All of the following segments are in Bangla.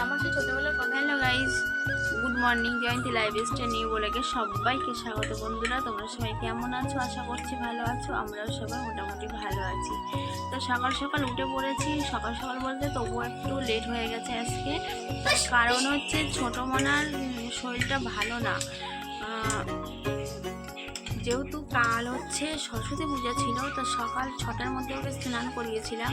আমার সেই ছোটবেলার কথা। Hello guys, good morning. Jayanti lifestyle new ব্লগে সবাইকে স্বাগত। বন্ধুরা, তোমরা সবাই কেমন আছো? আশা করছি ভালো আছো। আমরাও সবাই মোটামুটি ভালো আছি। তো সকাল সকাল উঠে পড়েছি। সকাল সকাল বলতে তবুও একটু লেট হয়ে গেছে আজকে। কারণ হচ্ছে ছোটো মনার শরীরটা ভালো না। যেহেতু কাল হচ্ছে সরস্বতী পূজা ছিল, তো সকাল 6টার মধ্যে ওকে স্নান করিয়েছিলাম।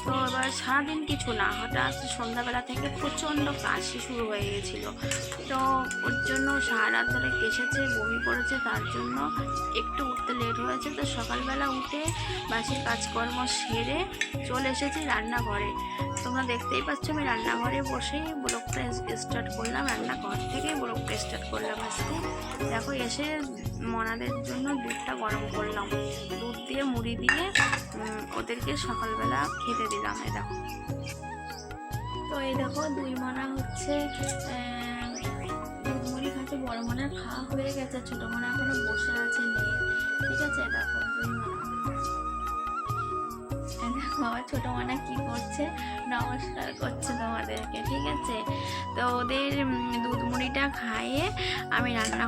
তো এবার সারাদিন কিছু না, হঠাৎ সন্ধ্যাবেলা থেকে প্রচণ্ড কাশি শুরু হয়ে গেছিলো। তো ওর জন্য সারা রাত ধরে কেসেছে, বমি করেছে, তার জন্য একটু উঠতে লেট হয়েছে। তো সকালবেলা উঠে বাসির কাজকর্ম সেরে চলে এসেছি রান্নাঘরে। তোমরা দেখতেই পাচ্ছ আমি রান্নাঘরে বসেই ব্লগটা স্টার্ট করলাম। রান্নাঘর থেকেই ব্লগটা স্টার্ট করলাম আজকে। দেখো, এসে মনাদের জন্য দুধটা গরম করলাম, দুধ দিয়ে মুড়ি দিয়ে ওদেরকে সকালবেলা খেতে দিলাম। এই দেখো, তো এই দেখো দুই মনা হচ্ছে দুধ মুড়ি খাচ্ছে। বড় মনার খাওয়া হয়ে গেছে, ছোটো মনা এখনো বসে আছে নেই। ঠিক আছে, দেখো দুই মনা। আমার ছোটো মনা কি করছে, নমস্কার করছে তোমাদেরকে। ঠিক আছে, তো ওদের দুধ মুড়িটা খাইয়ে আমি রান্না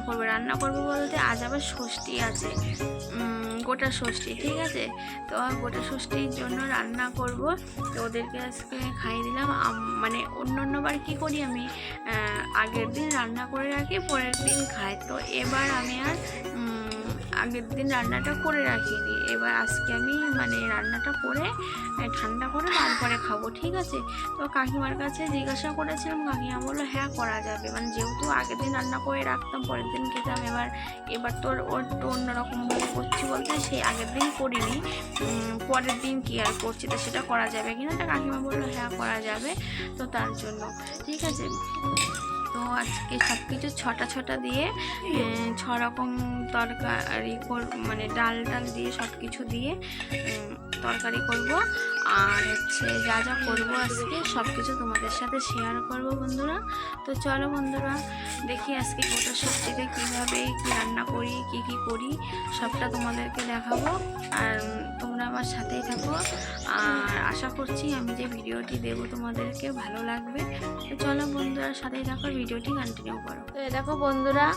করবো বলতে আজ আবার ষষ্ঠী আছে, গোটা ষষ্ঠী। ঠিক আছে, তো গোটা ষষ্ঠীর জন্য রান্না করব। তো ওদেরকে আজকে খাইয়ে দিলাম। মানে অন্যবার কী করি আমি, আগের দিন রান্না করে রাখি, পরের দিন খাই। তো এবার আমি আর আগের দিন রান্নাটা করে রাখিনি। এবার আজকে আমি মানে রান্নাটা করে ঠান্ডা করে তারপরে খাবো। ঠিক আছে, তো কাকিমার কাছে জিজ্ঞাসা করেছিলাম, কাকিমা বললো হ্যাঁ করা যাবে। মানে যেহেতু আগের দিন রান্না করে রাখতাম, পরের দিন খেতাম। এবার তোর ওর তো অন্যরকমভাবে করছি বলতে সেই আগের দিন করিনি, পরের দিন কি আর করছি, তো সেটা করা যাবে কিনা। তা কাকিমা বললো হ্যাঁ করা যাবে। তো তার জন্য ঠিক আছে, তো আজকে সব কিছু ছটা দিয়ে 6 রকম তরকারি মানে ডাল দিয়ে সব কিছু দিয়ে তরকারি করব। আর হচ্ছে যা যা করবো আজকে সব কিছু তোমাদের সাথে শেয়ার করব বন্ধুরা। তো চলো বন্ধুরা, দেখি আজকে গোটা ষষ্ঠীতে কীভাবে কী রান্না করি, কি করি সবটা তোমাদেরকে দেখাবো। আর তোমরা আমার সাথেই থাকো। আর আশা করছি আমি যে ভিডিওটি দেবো তোমাদেরকে ভালো লাগবে। তো চলো বন্ধুরা, সাথেই থাকো, ভিডিওটি কন্টিনিউ করো। তো দেখো বন্ধুরা,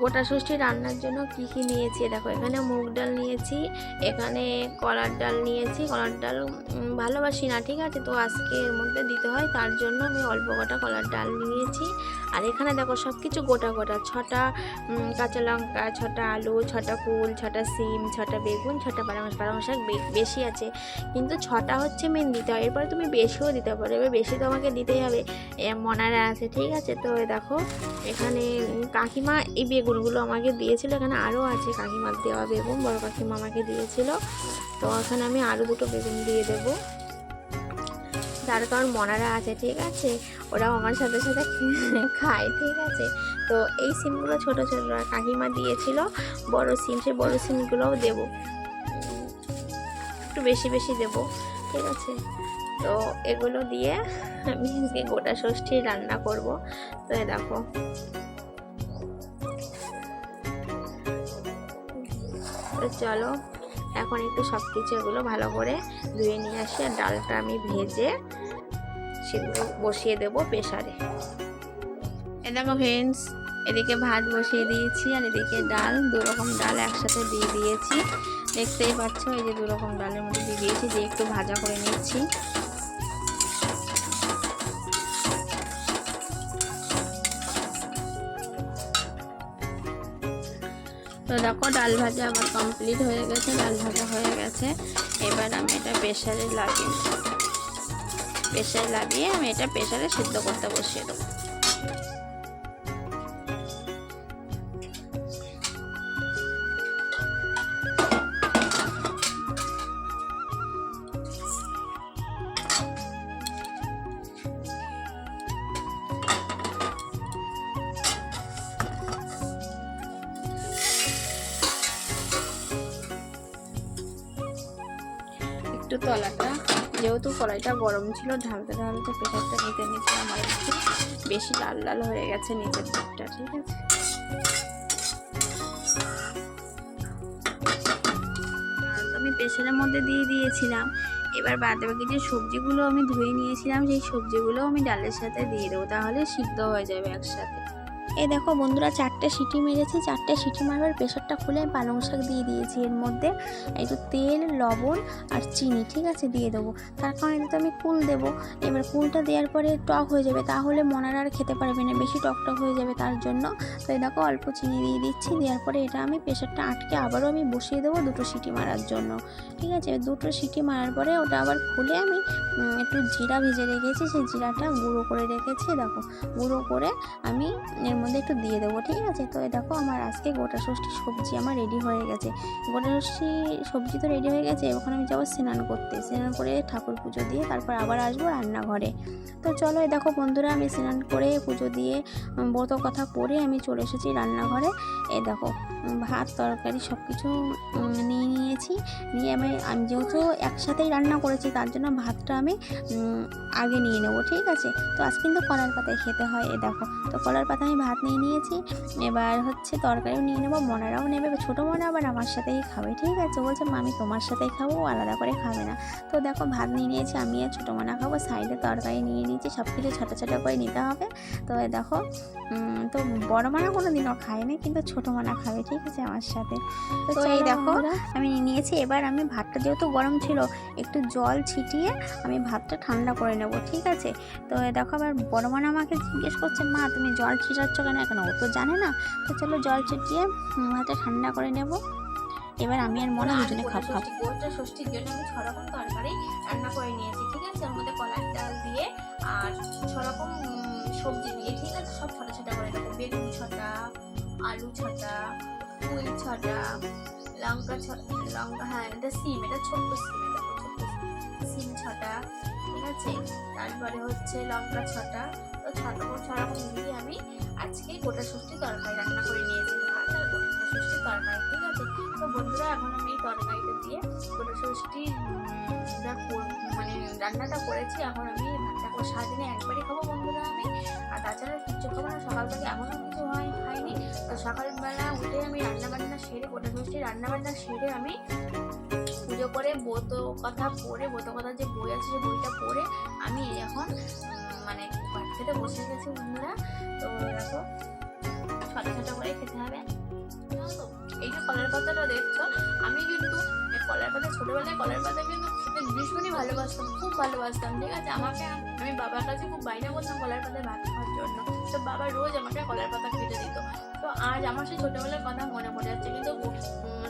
গোটা ষষ্ঠী রান্নার জন্য কি নিয়েছি দেখো। এখানে মুগ ডাল নিয়েছি, এখানে কলার ডাল নিয়েছি। কলার ডাল ভালোবাসি না, ঠিক আছে, তো আজকে এর মধ্যে দিতে হয়, তার জন্য আমি অল্প কটা কলার ডাল নিয়েছি। আর এখানে দেখো সব কিছু গোটা 6টা কাঁচা লঙ্কা, 6টা আলু, 6টা কুল, 6টা সিম, 6টা বেগুন, 6টা পালং শাক বেশি আছে, কিন্তু 6টা হচ্ছে মেন দিতে হয়। এরপরে তুমি বেশিও দিতে পারো, এবার বেশি তো আমাকে দিতেই হবে, মনারে আছে। ঠিক আছে, তো দেখো এখানে কাকিমা এই বেগুনগুলো আমাকে দিয়েছিল। এখানে আরও আছে কাকিমার দেওয়া বেগুন, বড় কাকিমা আমাকে দিয়েছিল। তো এখানে আমি আরও 2টো বেগুন দিয়ে দেবো, তার কারণ মনারা আছে। ঠিক আছে, ওরাও আমার সাথে সাথে খায়। ঠিক আছে, তো এই সিমগুলো ছোট কাকিমা দিয়েছিল বড় সিম, সেই বড় সিমগুলোও দেবো, একটু বেশি দেবো। ঠিক আছে, তো এগুলো দিয়ে আমি গোটা ষষ্ঠী রান্না করব। তো দেখো তো চলো এখন একটু সব কিছু এগুলো ভালো করে ধুয়ে নিয়ে আসি। আর ডালটা আমি ভেজে সেগুলো বসিয়ে দেবো প্রেসারে। এ দেখো ফ্রেন্ডস, এদিকে ভাত বসিয়ে দিয়েছি, আর এদিকে ডাল, 2 রকম ডাল একসাথে দিয়ে দিয়েছি। দেখতেই পাচ্ছ, এই যে 2 রকম ডালের মধ্যে দিয়ে দিয়েছি, দিয়ে একটু ভাজা করে নিচ্ছি। তো দেখো ডাল ভাজা আমার কমপ্লিট হয়ে গেছে, ডাল ভাজা হয়ে গেছে। এবার আমি এটা প্রেসারে লাগিয়ে আমি এটা প্রেসারে সিদ্ধ করতে বসিয়ে দেবো। একটু তলাটা, যেহেতু কড়াইটা গরম ছিল, ঢালতে প্রেসারটা নিতে আমার একটু বেশি লাল হয়ে গেছে নিচের দিকটা। ঠিক আছে, আমি প্রেসারের মধ্যে দিয়ে দিয়েছিলাম। এবার বাদবাকি যে সবজিগুলো আমি ধুয়ে নিয়েছিলাম সেই সবজিগুলো আমি ডালের সাথে দিয়ে দেবো, তাহলে সিদ্ধ হয়ে যাবে একসাথে। এই দেখো বন্ধুরা 4টে সিটি মেরেছি, 4টে সিটি মারবার প্রেশারটা খুলে পালং শাক দিয়ে দিয়েছি। এর মধ্যে একটু তেল, লবণ আর চিনি, ঠিক আছে, দিয়ে দেবো। তার কারণে তো আমি কুল দেবো। এবার কুলটা দেওয়ার পরে টক হয়ে যাবে, তাহলে মনার আর খেতে পারবে না, বেশি টক হয়ে যাবে তার জন্য। তো এই দেখো অল্প চিনি দিয়ে দিচ্ছি। দেওয়ার পরে এটা আমি প্রেশারটা আটকে আবারও আমি বসিয়ে দেবো 2টো সিটি মারার জন্য, ঠিক আছে। 2টো সিটি মারার পরে ওটা আবার খুলে আমি একটু জিরা ভেজে রেখেছি, সেই জিরাটা গুঁড়ো করে রেখেছি। দেখো গুঁড়ো করে আমি এর মধ্যে একটু দিয়ে দেবো, ঠিক আছে। তো দেখো আমার আজকে গোটা ষষ্ঠী সবজি আমার রেডি হয়ে গেছে। গোটা ষষ্ঠী সবজি তো রেডি হয়ে গেছে। এখন আমি যাবো স্নান করতে, স্নান করে ঠাকুর পুজো দিয়ে তারপর আবার আসবো রান্নাঘরে। তো চলো দেখো বন্ধুরা, আমি স্নান করে পুজো দিয়ে ব্রত কথা পড়ে আমি চলে এসেছি রান্নাঘরে। দেখো ভাত তরকারি সব কিছু নিয়ে নিয়েছি। নিয়ে আমি যেহেতু একসাথেই রান্না করেছি তার জন্য ভাতটা আমি আগে নিয়ে নেবো, ঠিক আছে। তো আজ কিন্তু কলার পাতায় খেতে হয়। দেখো তো কলার পাতা আমি ভাত নিয়ে নিয়েছি। এবার হচ্ছে তরকারিও নিয়ে নেবো, মনারাও নেবে। ছোটো মনা আবার আমার সাথেই খাবে, ঠিক আছে। বলছে মামি তোমার সাথেই খাবো, আলাদা করে খাবে না। তো দেখো ভাত নিয়ে নিয়েছি, আমি আর ছোটো মনা খাবো। সাইডে তরকারি নিয়ে নিয়েছি, সব কিছু ছোটো ছোটো করে নিতে হবে। তো দেখো তো বড় মানা কোনো দিনও খায়নি, কিন্তু ছোটো মানা খাবে, ঠিক আছে, আমার সাথে। তো এই দেখো আমি নিয়ে নিয়েছি। এবার আমি ভাতটা যেহেতু গরম ছিল একটু জল ছিটিয়ে আমি ভাতটা ঠান্ডা করে নেব, ঠিক আছে। তো দেখো আবার বড় মানা আমাকে জিজ্ঞেস করছে, মা তুমি জল ছিটাচ্ছ কেন? এখন ও তো জানে না। তো চলো জল ছিটিয়ে ভাতটা ঠান্ডা করে নেব। এবার আমি আর মনে দুজনে খাবো। গোটা ষষ্ঠীর জন্য আমি 6 রকম তরকারি রান্না করে নিয়েছি, ঠিক আছে। ওর মধ্যে কলার ডাল দিয়ে আর 6 রকম সবজি দিয়ে, ঠিক আছে, সব ছোটো ছোটো করে দেবো। বেগুন 6টা, আলু 6টা, পুঁই 6টা, লঙ্কা হ্যাঁ এটা সিম, এটা ছোট্ট সিম, দেখো ছোট্ট সিম 6টা, ঠিক আছে। তারপরে হচ্ছে লঙ্কা 6টা। তো 6 রকম দিয়ে আমি আজকে গোটা ষষ্ঠী তরকারি রান্না করে নিয়েছি, ভাত আর গোটা ষষ্ঠী তরকারি, ঠিক আছে। তো বন্ধুরা এখন আমি এই তরকারিটা দিয়ে গোটা ষষ্ঠী মানে রান্নাটা করেছি। এখন আমি ভাতটা করে সারাদিনে একবারই খাবো বন্ধুরা আমি, আর তাছাড়া কিচ্ছু খাবো না। সকাল থেকে এমনও কিছু খাইনি। তো সকালবেলা উঠে আমি রান্নাবান্না সেরে গোটা ষষ্ঠী রান্নাবান্না সেরে আমি পুজো করে ব্রত কথা পড়ে, ব্রত কথা যে বই আছে সেই বইটা পড়ে আমি এখন মানে ভাত খেতে বসে গেছি বন্ধুরা। তো দেখো ছোটো ছোটো করে খেতে হবে। এই যে কলার পাতাটা দেখছো, আমি কিন্তু কলার পাতা ছোটোবেলায় কলার পাতা কিন্তু খেতে ভীষণই ভালোবাসতাম, খুব ভালোবাসতাম, ঠিক আছে। আমি বাবার কাছে খুব বাইরে বলতাম কলার পাতায় ভাত খাওয়ার জন্য। তো বাবা রোজ আমাকে কলার পাতা খেতে দিত। তো আজ আমার সেই ছোটোবেলার কথা মনে পড়ে যাচ্ছে। কিন্তু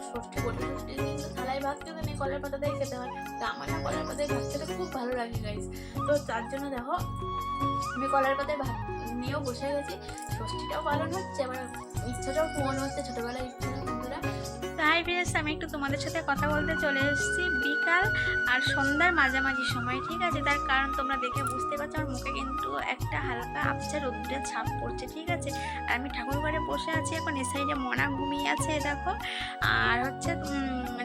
ষষ্ঠী গোটা ষষ্ঠী কিন্তু থালায় ভাত খেতে নেই, কলার পাতাতেই খেতে হয়। তো আমার না কলার পাতায় ভাত খেতে খুব ভালো লাগে গাইস। তো তার জন্য দেখো আমি কলার পাতায় ভাত নিয়েও বসে গেছি। ষষ্ঠীটাও পালন হচ্ছে, আবার ইচ্ছাটাও পূরণ হচ্ছে, ছোটোবেলায় ইচ্ছা বন্ধুরা। তাই ফ্রেন্ডস আমি একটু তোমাদের সাথে কথা বলতে চলে এসেছি বিকাল আর সন্ধ্যার মাঝামাঝি সময়, ঠিক আছে। তার কারণ তোমরা দেখে বুঝতে পারছো আমার মুখে কিন্তু একটা হালকা আবছা রোদ্রের ছাপ পড়ছে, ঠিক আছে। আর আমি ঠাকুর ঘরে বসে আছি এখন। এ সাইডে মনা ঘুমিয়ে আছে দেখো। আর হচ্ছে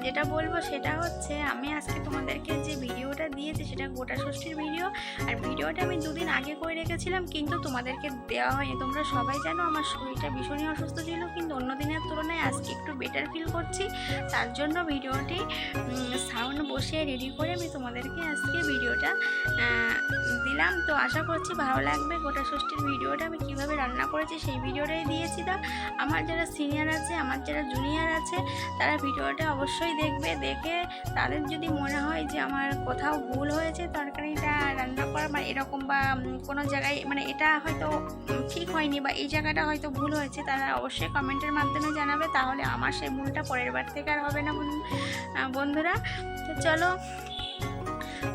যেটা বলবো সেটা হচ্ছে আমি আজকে তোমাদেরকে যে ভিডিওটা দিয়েছি সেটা গোটা ষষ্ঠীর ভিডিও। আর ভিডিওটা আমি 2 দিন আগে করে রেখেছিলাম, কিন্তু তোমাদেরকে দেওয়া হয়নি। তোমরা সবাই জানো আমার শরীরটা ভীষণই অসুস্থ ছিল, কিন্তু অন্য দিনের তুলনায় আজকে একটু বেটার ফিল করছি। তার জন্য ভিডিওটি সাউন্ড বসিয়ে রেডি করে আমি তোমাদেরকে আজকে ভিডিওটা দিলাম। তো আশা করছি ভালো লাগবে। গোটা ষষ্ঠীর ভিডিওটা আমি কীভাবে রান্না করেছি সেই ভিডিওটাই দিয়েছি। তা আমার যারা সিনিয়র আছে, আমার যারা জুনিয়র আছে, তারা ভিডিওটা অবশ্যই দেখবে। দেখে তাদের যদি মনে হয় যে আমার কোথাও ভুল হয়েছে তরকারিটা রান্না করা, মানে এরকম বা কোনো জায়গায় মানে এটা হয়তো ঠিক হয়নি বা এই জায়গাটা হয়তো ভুল হয়েছে, তারা অবশ্যই কমেন্টের মাধ্যমে জানাবে। তাহলে আমার সেই ভুলটা পরের বার থেকে আর হবে না বন্ধুরা। তো চলো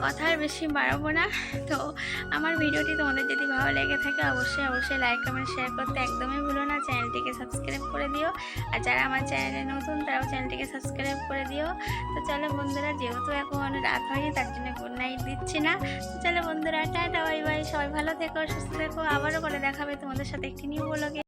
কথা আর বেশি বাড়াবো না। তো আমার ভিডিওটি তোমাদের যদি ভালো লেগে থাকে অবশ্যই লাইক কমেন্ট শেয়ার করতে একদমই ভুলো না। চ্যানেলটিকে সাবস্ক্রাইব করে দিও, আর যারা আমার চ্যানেলে নতুন তারাও চ্যানেলটিকে সাবস্ক্রাইব করে দিও। তো চলো বন্ধুরা, যেহেতু এখন রাত হয়নি তার জন্য গুড নাইট দিচ্ছি না। তো চলো বন্ধুরা, টাটা বাই বাই, সবাই ভালো থেকো, সুস্থ থেকো। আবারও করে দেখাবে তোমাদের সাথে একটি নিউ ব্লগে।